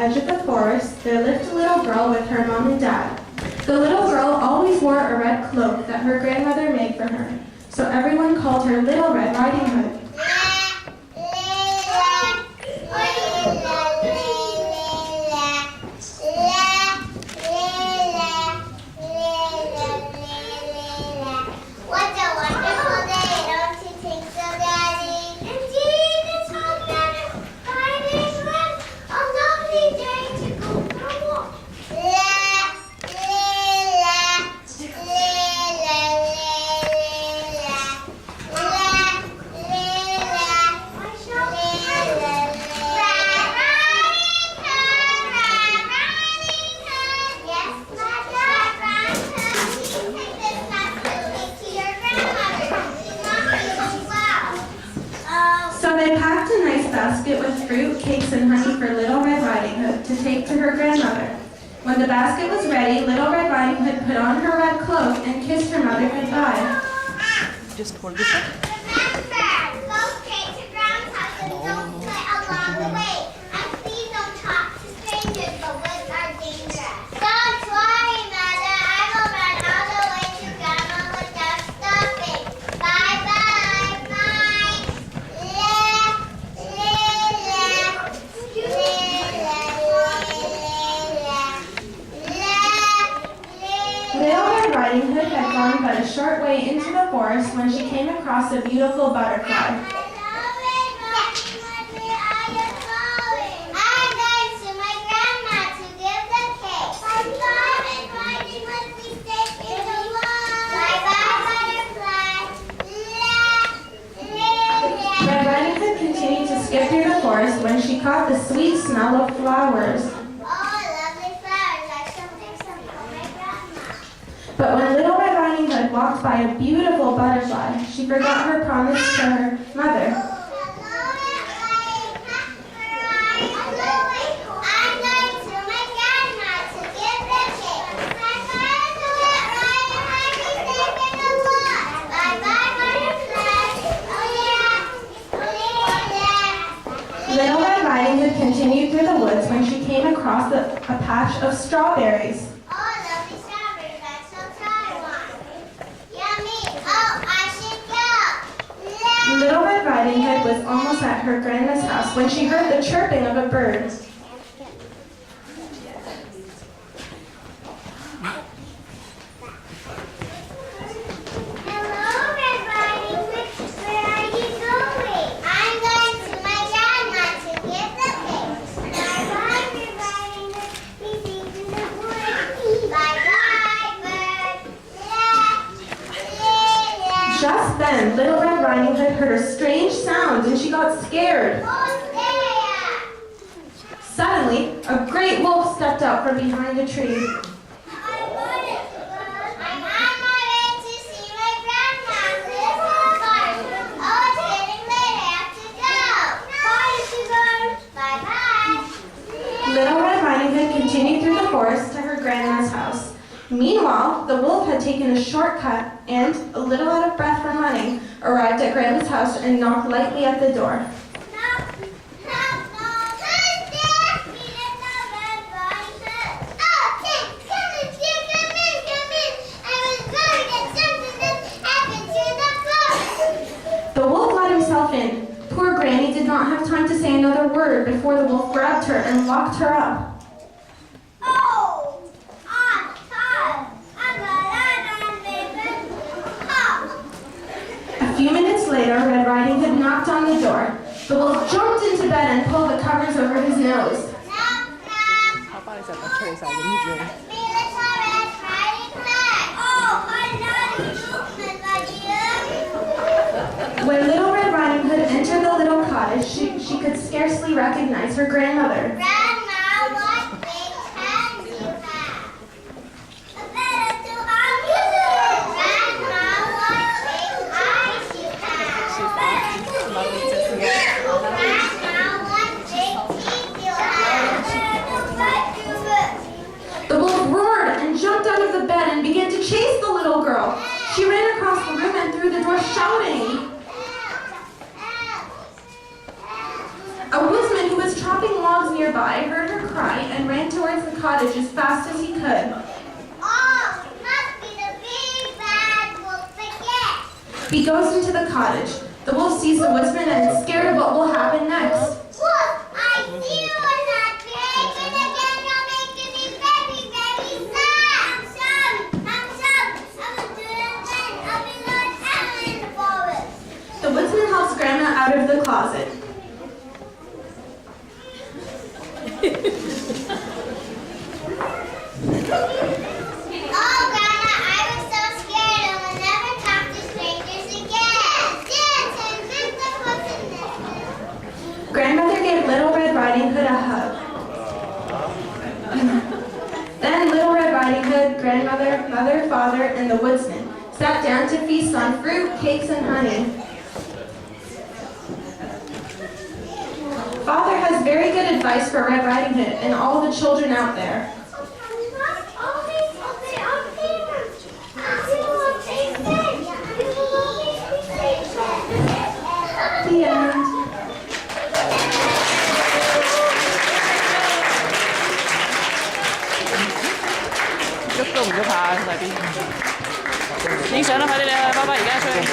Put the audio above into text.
edge of the forest, there lived a little girl with her mom and dad. The little girl always wore a red cloak that her grandmother made for her, so everyone called her Little Red Riding Hood. So they packed a nice basket with fruit, cakes, and honey for Little Red Riding Hood to take to her grandmother. When the basket was ready, Little Red Riding Hood put on her red cloak and kissed her mother goodbye. Just hold this up. Remember, go straight to Grandma's house and don't play along the way. And please don't talk to strangers, the woods are dangerous. Don't worry, Mother. I will run all the way to Grandma without stopping. Bye-bye. Bye. Little Red Riding Hood had gone but a short way into the forest when she came across a beautiful butterfly. Red Riding Hood continued to skip through the forest when she caught the sweet smell of flowers. But when Little Red Riding Hood walked by a beautiful butterfly, she forgot her promise to her mother. Little Red Riding Hood continued through the woods when she came across a patch of strawberries. Little Red Riding Hood was almost at her grandma's house when she heard the chirping of a bird. Just then, Little Red Riding Hood heard a strange sound and she got scared. Suddenly, a great wolf stepped out from behind a tree. Little Red Riding Hood continued through the forest to her grandma's house. Meanwhile, the wolf had taken a shortcut and, a little out of breath from running, arrived at Grandma's house and knocked lightly at the door. The wolf let himself in. Poor Granny did not have time to say another word before the wolf grabbed her and locked her up. A few minutes later, Red Riding Hood knocked on the door. The wolf jumped into bed and pulled the covers over his nose. When Little Red Riding Hood entered the little cottage, she could scarcely recognize her grandmother. The wolf roared and jumped out of the bed and began to chase the little girl. She ran across the room and through the door shouting. A woodsman who was chopping logs nearby heard her cry and ran towards the cottage as fast as he could. Oh, it must be the big bad wolf again. He goes into the cottage. The wolf sees the woodsman and is scared of what will happen next. Wolf, I see you in that cave, and again you're making me very, very sad. I'm sorry. I will do it again. I'll be Lord Allen in the forest. The woodsman helps Grandma out of the closet. Oh, Grandma, I was so scared and will never talk to strangers again. Dance and lift the foot in this. Grandmother gave Little Red Riding Hood a hug. Then Little Red Riding Hood, grandmother, mother, father, and the woodsman sat down to feast on fruit, cakes, and honey. Father has very good advice for Red Riding Hood and all the children out there. The end. Chúc mừng cho Thà tại vì Liên Sơn nó phải đi ra, bye bye, ra chơi.